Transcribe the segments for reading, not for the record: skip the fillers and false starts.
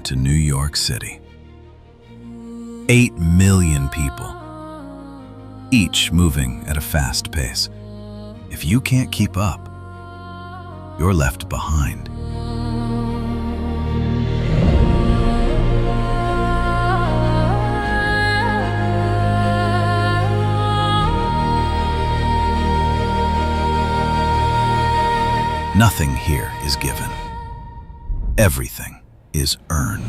Welcome to New York City. 8 million people, each moving at a fast pace. If you can't keep up, you're left behind. Nothing here is given. Everything is earned.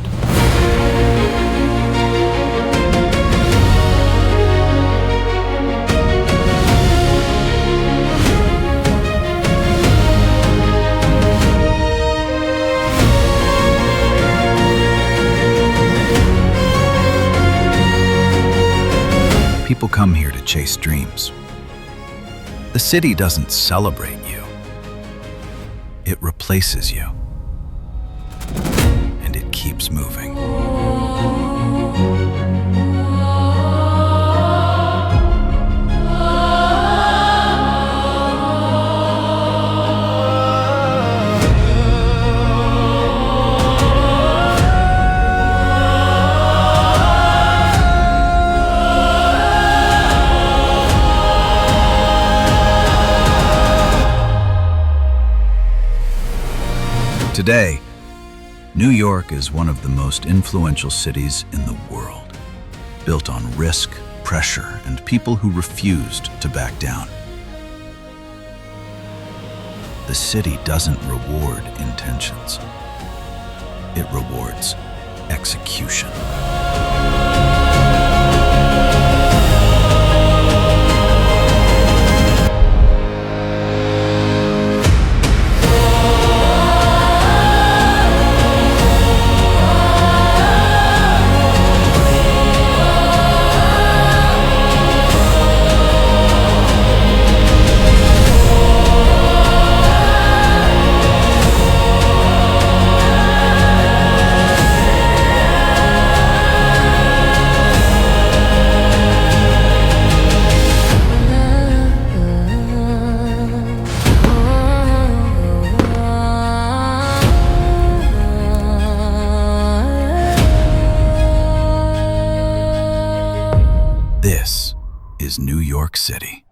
People come here to chase dreams. The city doesn't celebrate you. It replaces you. And it keeps moving. Today, New York is one of the most influential cities in the world, built on risk, pressure, and people who refused to back down. The city doesn't reward intentions. It rewards execution. This is New York City.